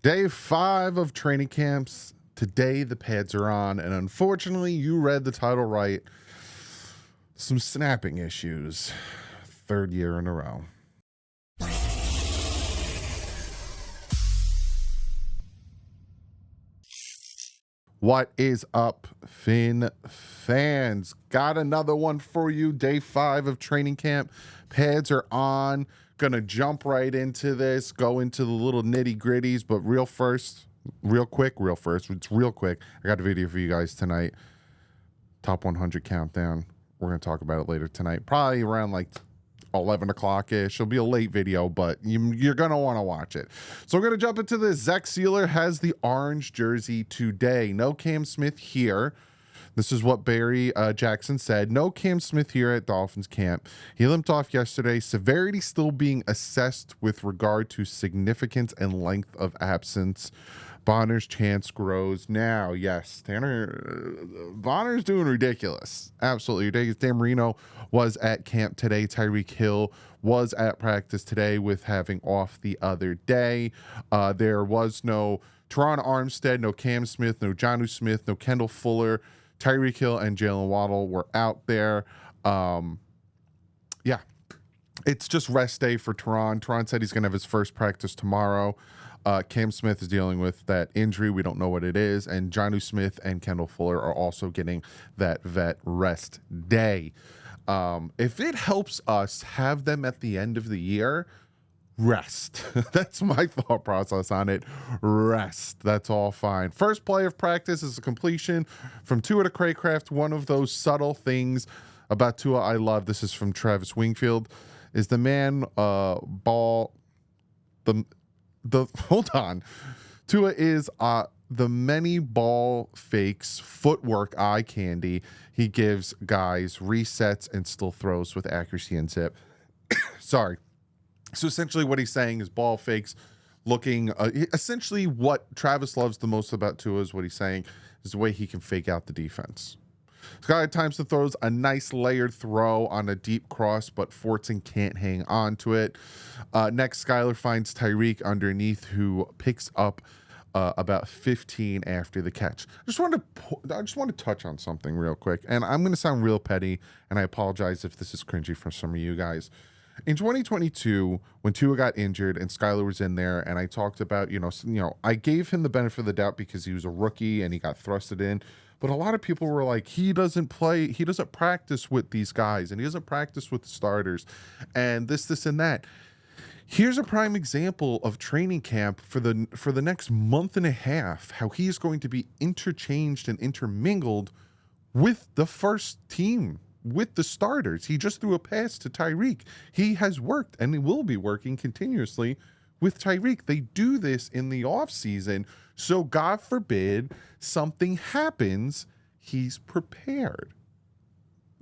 Day 5 of training camps. Today the pads are on, and unfortunately, you read the title right. Some snapping issues. Third year in a row. What is up, Finn fans? Got another one for you. Day 5 of training camp. Pads are on. Gonna jump right into this, go into the little nitty gritties, but real quick. It's real quick. I got a video for you guys tonight. Top 100 countdown. We're gonna talk about it later tonight. Probably around like 11 o'clock-ish. It'll be a late video, but you're going to want to watch it. So we're going to jump into this. Zach Sealer has the orange jersey today. No Cam Smith here. This is what Barry Jackson said. No Cam Smith here at Dolphins camp. He limped off yesterday. Severity still being assessed with regard to significance and length of absence. Bonner's chance grows now. Yes, Tanner Bonner's doing ridiculous. Absolutely ridiculous. Dan Marino was at camp today. Tyreek Hill was at practice today with having off the other day. There was no Teron Armstead, no Cam Smith, no Jonnu Smith, no Kendall Fuller. Tyreek Hill and Jalen Waddle were out there. Yeah, it's just rest day for Teron. Teron said he's going to have his first practice tomorrow. Cam Smith is dealing with that injury. We don't know what it is. And Jonnu Smith and Kendall Fuller are also getting that vet rest day. If it helps us have them at the end of the year, rest. That's my thought process on it. Rest. That's all fine. First play of practice is a completion from Tua to Craycraft. One of those subtle things about Tua I love. This is from Travis Wingfield. Is the man ball the hold on. Tua is the many ball fakes, footwork, eye candy. He gives guys resets and still throws with accuracy and zip. Sorry. So essentially what he's saying is ball fakes looking essentially what Travis loves the most about Tua is what he's saying is the way he can fake out the defense. Sky at times throws a nice layered throw on a deep cross, but Fortson can't hang on to it. Next, Skyler finds Tyreek underneath, who picks up about 15 after the catch. I just want to touch on something real quick, and I'm going to sound real petty, and I apologize if this is cringy for some of you guys. In 2022, when Tua got injured and Skyler was in there, and I talked about, I gave him the benefit of the doubt because he was a rookie and he got thrusted in. But a lot of people were like, he doesn't practice with these guys, and he doesn't practice with the starters, and this, and that. Here's a prime example of training camp for the next month and a half, how he's going to be interchanged and intermingled with the first team, with the starters. He just threw a pass to Tyreek. He has worked, and he will be working continuously with Tyreek. They do this in the offseason, so God forbid something happens, he's prepared.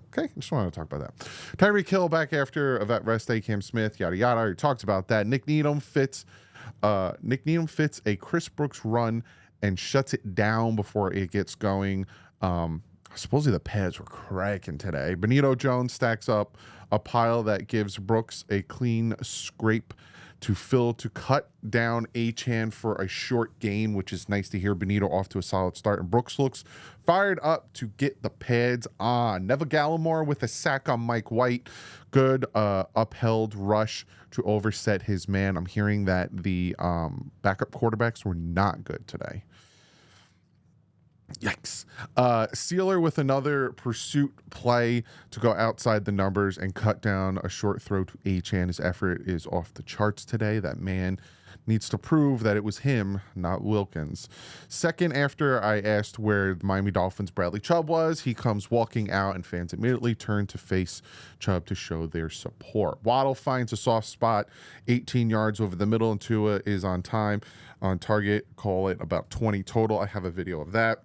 Okay, I just wanted to talk about that. Tyreek Hill back after a vet rest day. Cam Smith, yada yada. I already talked about that. Nick Needham fits a Chris Brooks run and shuts it down before it gets going. Supposedly the pads were cracking today. Benito Jones stacks up a pile that gives Brooks a clean scrape to Phil to cut down Achane for a short gain, which is nice to hear. Benito off to a solid start, and Brooks looks fired up to get the pads on. Neville Gallimore with a sack on Mike White. Good upheld rush to overset his man. I'm hearing that the backup quarterbacks were not good today. Yikes. Sealer with another pursuit play to go outside the numbers and cut down a short throw to Achane. His effort is off the charts today. That man needs to prove that it was him, not Wilkins. Second, after I asked where the Miami Dolphins' Bradley Chubb was, he comes walking out, and fans immediately turn to face Chubb to show their support. Waddle finds a soft spot 18 yards over the middle, and Tua is on time, on target. Call it about 20 total. I have a video of that.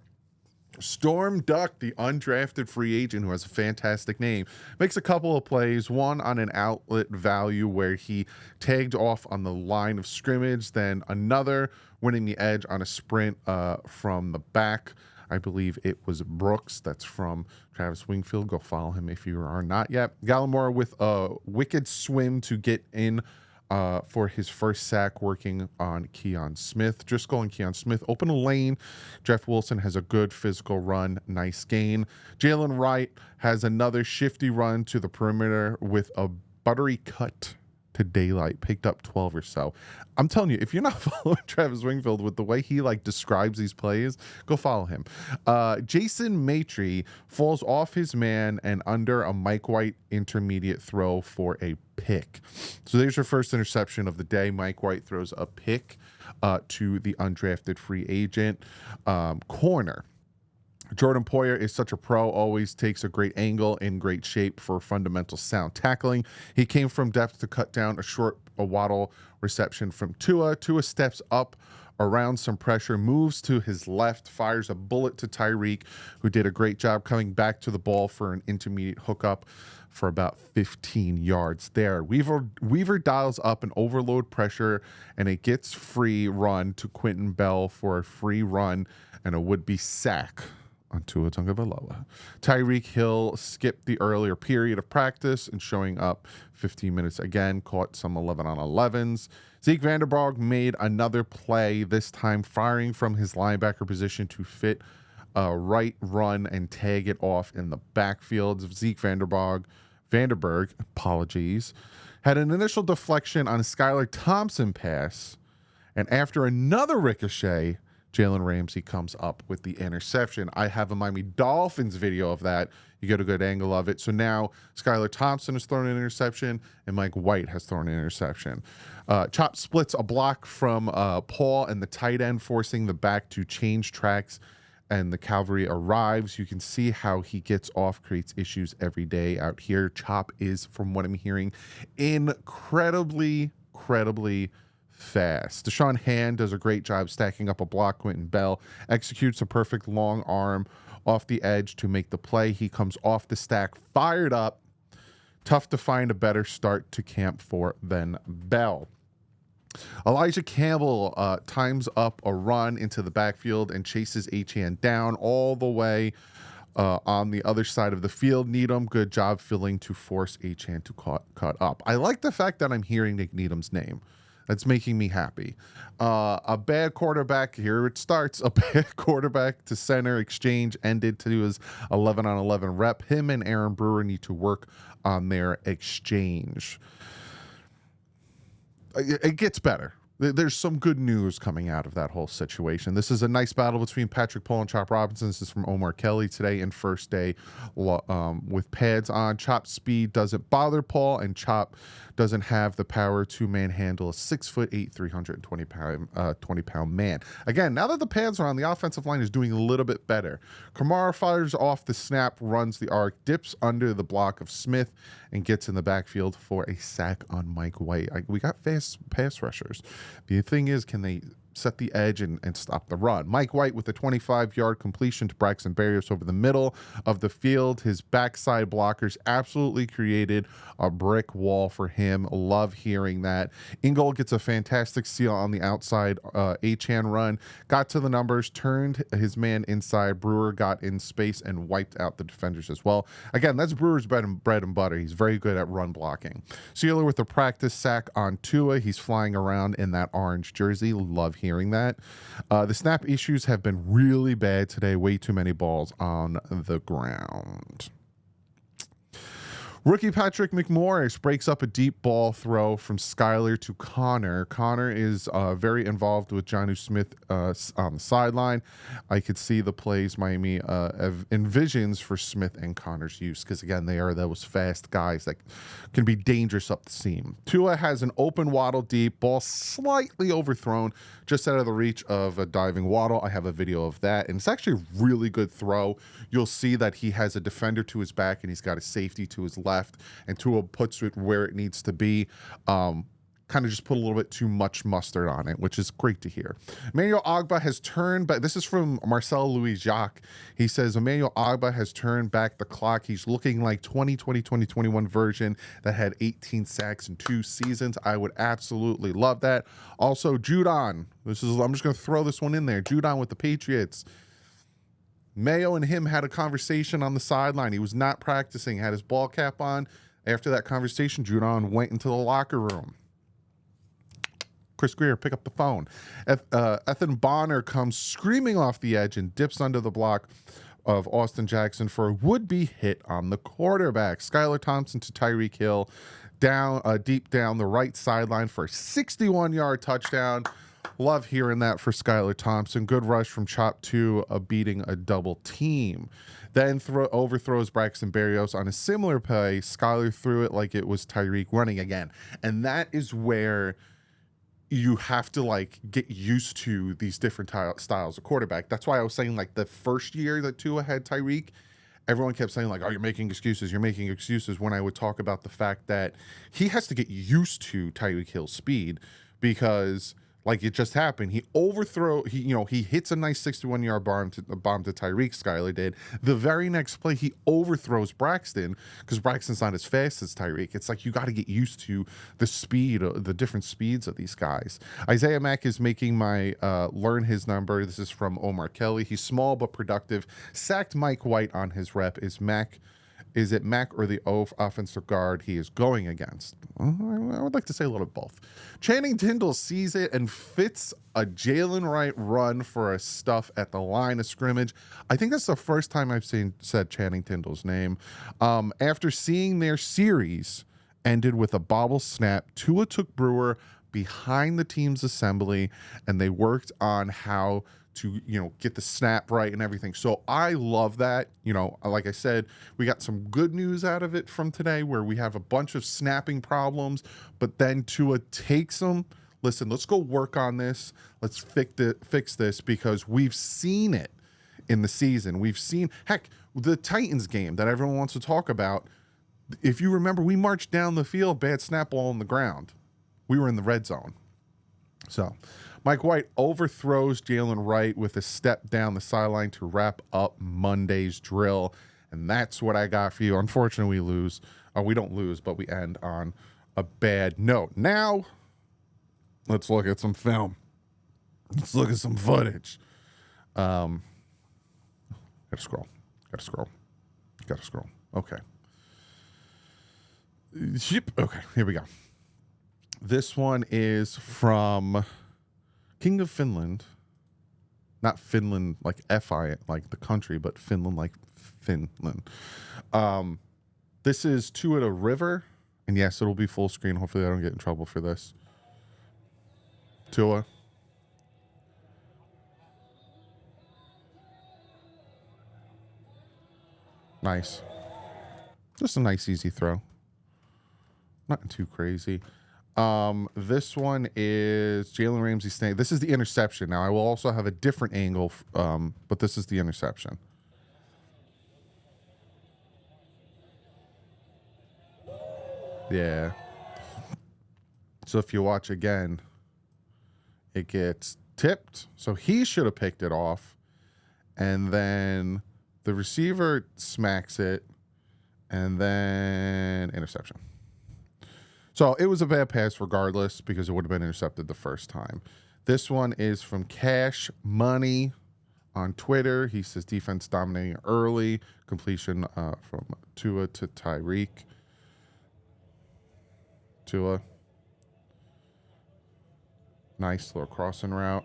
Storm Duck, the undrafted free agent who has a fantastic name, makes a couple of plays, one on an outlet value where he tagged off on the line of scrimmage, then another winning the edge on a sprint from the back. I believe it was Brooks. That's from Travis Wingfield. Go follow him if you are not yet. Gallimore with a wicked swim to get in for his first sack, working on Keon Smith. Driscoll and Keon Smith open a lane. Jeff Wilson has a good physical run. Nice gain. Jalen Wright has another shifty run to the perimeter with a buttery cut to daylight, picked up 12 or so. I'm telling you, if you're not following Travis Wingfield with the way he like describes these plays, go follow him. Jason Maitre falls off his man and under a Mike White intermediate throw for a pick. So there's your first interception of the day. Mike White throws a pick to the undrafted free agent corner. Jordan Poyer is such a pro, always takes a great angle, in great shape for fundamental sound tackling. He came from depth to cut down a waddle reception from Tua. Tua steps up around some pressure, moves to his left, fires a bullet to Tyreek, who did a great job coming back to the ball for an intermediate hookup for about 15 yards there. Weaver dials up an overload pressure, and it gets free run to Quentin Bell for a free run and a would-be sack on Tua Tagovailoa. Tyreek Hill skipped the earlier period of practice and showing up 15 minutes again, caught some 11-on-11s. Zeke Vanderberg made another play, this time firing from his linebacker position to fit a right run and tag it off in the backfield. Zeke Vanderberg, had an initial deflection on a Skylar Thompson pass, and after another ricochet, Jalen Ramsey comes up with the interception. I have a Miami Dolphins video of that. You get a good angle of it. So now Skylar Thompson has thrown an interception and Mike White has thrown an interception. Chop splits a block from Paul and the tight end, forcing the back to change tracks, and the cavalry arrives. You can see how he gets off, creates issues every day out here. Chop is, from what I'm hearing, incredibly fast. Deshaun Hand does a great job stacking up a block. Quentin Bell executes a perfect long arm off the edge to make the play. He comes off the stack, fired up. Tough to find a better start to camp for than Bell. Elijah Campbell times up a run into the backfield and chases Achane down all the way on the other side of the field. Needham, good job filling to force Achane to cut up. I like the fact that I'm hearing Nick Needham's name. That's making me happy. A bad quarterback, here it starts. A bad quarterback to center exchange ended to his 11-on-11 rep. Him and Aaron Brewer need to work on their exchange. It gets better. There's some good news coming out of that whole situation. This is a nice battle between Patrick Paul and Chop Robinson. This is from Omar Kelly today in first day with pads on. Chop's speed doesn't bother Paul, and Chop doesn't have the power to manhandle a 6'8", 320-pound man. Again, now that the pads are on, the offensive line is doing a little bit better. Kamara fires off the snap, runs the arc, dips under the block of Smith, and gets in the backfield for a sack on Mike White. We got fast pass rushers. The thing is, can they set the edge and stop the run? Mike White with a 25-yard completion to Braxton Berrios over the middle of the field. His backside blockers absolutely created a brick wall for him. Love hearing that. Ingold gets a fantastic steal on the outside Achane run. Got to the numbers, turned his man inside. Brewer got in space and wiped out the defenders as well. Again, that's Brewer's bread and butter. He's very good at run blocking. Sealer with a practice sack on Tua. He's flying around in that orange jersey. Love hearing that. The snap issues have been really bad today. Way too many balls on the ground. Rookie Patrick McMorris breaks up a deep ball throw from Skyler to Connor. Connor is very involved with Jonnu Smith on the sideline. I could see the plays Miami envisions for Smith and Connor's use, because, again, they are those fast guys that can be dangerous up the seam. Tua has an open waddle deep, ball slightly overthrown, just out of the reach of a diving waddle. I have a video of that, and it's actually a really good throw. You'll see that he has a defender to his back, and he's got a safety to his left, and Tua puts it where it needs to be. Kind of just put a little bit too much mustard on it, which is great to hear. Emmanuel Ogbah has turned back. This is from Marcel Louis Jacques. He says Emmanuel Ogbah has turned back the clock. He's looking like 2020-2021 version that had 18 sacks in 2 seasons. I would absolutely love that. Also, Judon. I'm just going to throw this one in there. Judon with the Patriots. Mayo and him had a conversation on the sideline. He was not practicing, had his ball cap on. After that conversation, Judon went into the locker room. Chris Greer, pick up the phone. Ethan Bonner comes screaming off the edge and dips under the block of Austin Jackson for a would-be hit on the quarterback. Skylar Thompson to Tyreek Hill down deep down the right sideline for a 61-yard touchdown. Love hearing that for Skylar Thompson. Good rush from Chop 2, beating a double team. Then overthrows Braxton Berrios on a similar play. Skylar threw it like it was Tyreek running again. And that is where you have to like get used to these different styles of quarterback. That's why I was saying like the first year that Tua had Tyreek, everyone kept saying like, oh, you're making excuses when I would talk about the fact that he has to get used to Tyreek Hill's speed, because like it just happened. He hits a nice 61-yard bomb to Tyreek. Skylar did. The very next play, he overthrows Braxton because Braxton's not as fast as Tyreek. It's like you got to get used to the speed, the different speeds of these guys. Isaiah Mack is making my learn his number. This is from Omar Kelly. He's small but productive. Sacked Mike White on his rep. Is it Mack or the offensive guard he is going against? I would like to say a little both. Channing Tindall sees it and fits a Jalen Wright run for a stuff at the line of scrimmage. I think that's the first time I've said Channing Tindall's name. After seeing their series ended with a bobble snap, Tua took Brewer behind the team's assembly, and they worked on how to, get the snap right and everything. So I love that. Like I said, we got some good news out of it from today where we have a bunch of snapping problems, but then Tua takes them. Listen, let's go work on this. Let's fix this, because we've seen it in the season. We've seen, heck, the Titans game that everyone wants to talk about. If you remember, we marched down the field, bad snap ball on the ground. We were in the red zone. So Mike White overthrows Jalen Wright with a step down the sideline to wrap up Monday's drill. And that's what I got for you. Unfortunately, we lose. We don't lose, but we end on a bad note. Now, let's look at some film. Let's look at some footage. Gotta scroll. Okay. Okay, here we go. This one is from King of Finland. Not Finland like F-I, like the country, but Finland like Finland. This is Two at a River. And yes, it'll be full screen. Hopefully I don't get in trouble for this. Tua. Nice. Just a nice, easy throw. Nothing too crazy. This one is Jalen Ramsey snake. This is the interception. Now I will also have a different angle, but this is the interception. Yeah. So if you watch again, it gets tipped. So he should have picked it off, and then the receiver smacks it, and then interception. So it was a bad pass regardless, because it would have been intercepted the first time. This one is from Cash Money on Twitter. He says defense dominating early. Completion from Tua to Tyreek. Tua. Nice little crossing route.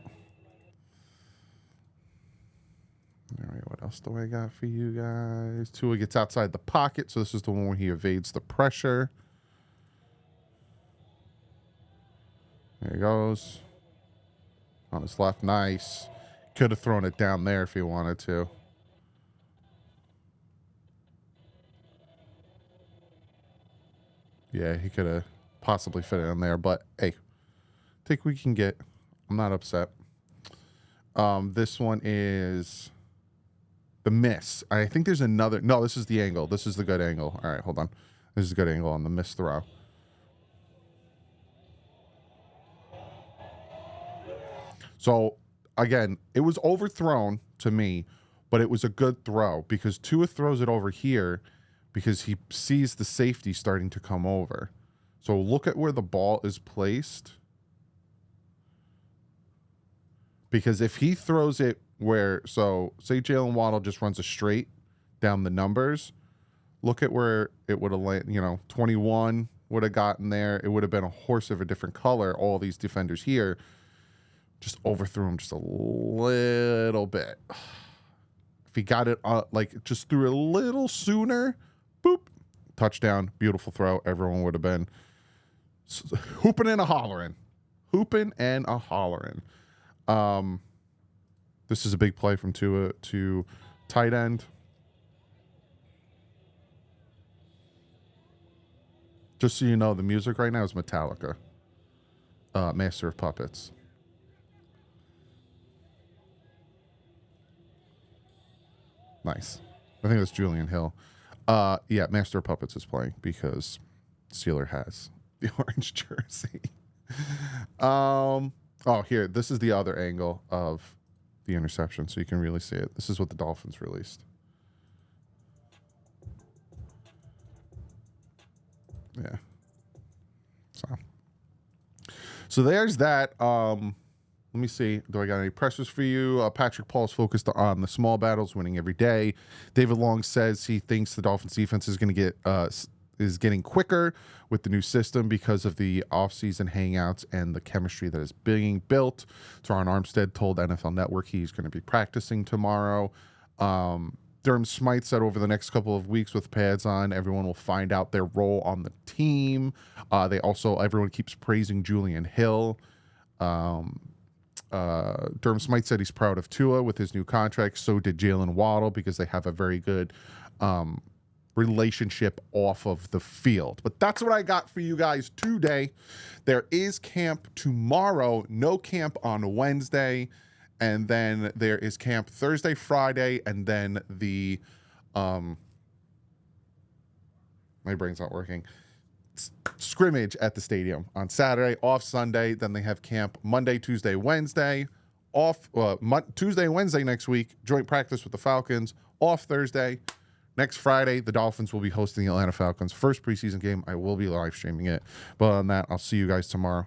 All right, what else do I got for you guys? Tua gets outside the pocket. So this is the one where he evades the pressure. There he goes. On his left. Nice. Could have thrown it down there if he wanted to. Yeah, he could have possibly fit it in there. But, hey, I think we can get. I'm not upset. This one is the miss. I think there's another. No, this is the angle. This is the good angle. All right, hold on. This is a good angle on the miss throw. So, again, it was overthrown to me, but it was a good throw because Tua throws it over here because he sees the safety starting to come over. So look at where the ball is placed. Because if he throws it where, so say Jalen Waddle just runs a straight down the numbers, look at where it would have landed, 21, would have gotten there, it would have been a horse of a different color. All these defenders here just overthrew him just a little bit. If he got it like just threw it a little sooner, boop, touchdown, beautiful throw. Everyone would have been hooping and a hollering. Hooping and a hollering. This is a big play from Tua to tight end. Just so you know, the music right now is Metallica. Master of Puppets. Nice. I think that's Julian Hill. Yeah, Master of Puppets is playing because Steeler has the orange jersey. Oh, here. This is the other angle of the interception, so you can really see it. This is what the Dolphins released. Yeah. So there's that. Let me see. Do I got any pressures for you? Patrick Paul's focused on the small battles, winning every day. David Long says he thinks the Dolphins defense is going to get is getting quicker with the new system because of the offseason hangouts and the chemistry that is being built. Teron Armstead told NFL Network he's going to be practicing tomorrow. Durham Smythe said over the next couple of weeks with pads on, everyone will find out their role on the team. Everyone keeps praising Julian Hill. Durham Smythe said he's proud of Tua with his new contract. So did Jalen Waddle because they have a very good relationship off of the field. But that's what I got for you guys today. There is camp tomorrow, no camp on Wednesday. And then there is camp Thursday, Friday, and then the my brain's not working. Scrimmage at the stadium on Saturday, off Sunday. Then they have camp Monday, Tuesday, Wednesday, off Tuesday and Wednesday next week, joint practice with the Falcons, off Thursday. Next Friday, the Dolphins will be hosting the Atlanta Falcons' first preseason game. I will be live streaming it. But on that, I'll see you guys tomorrow.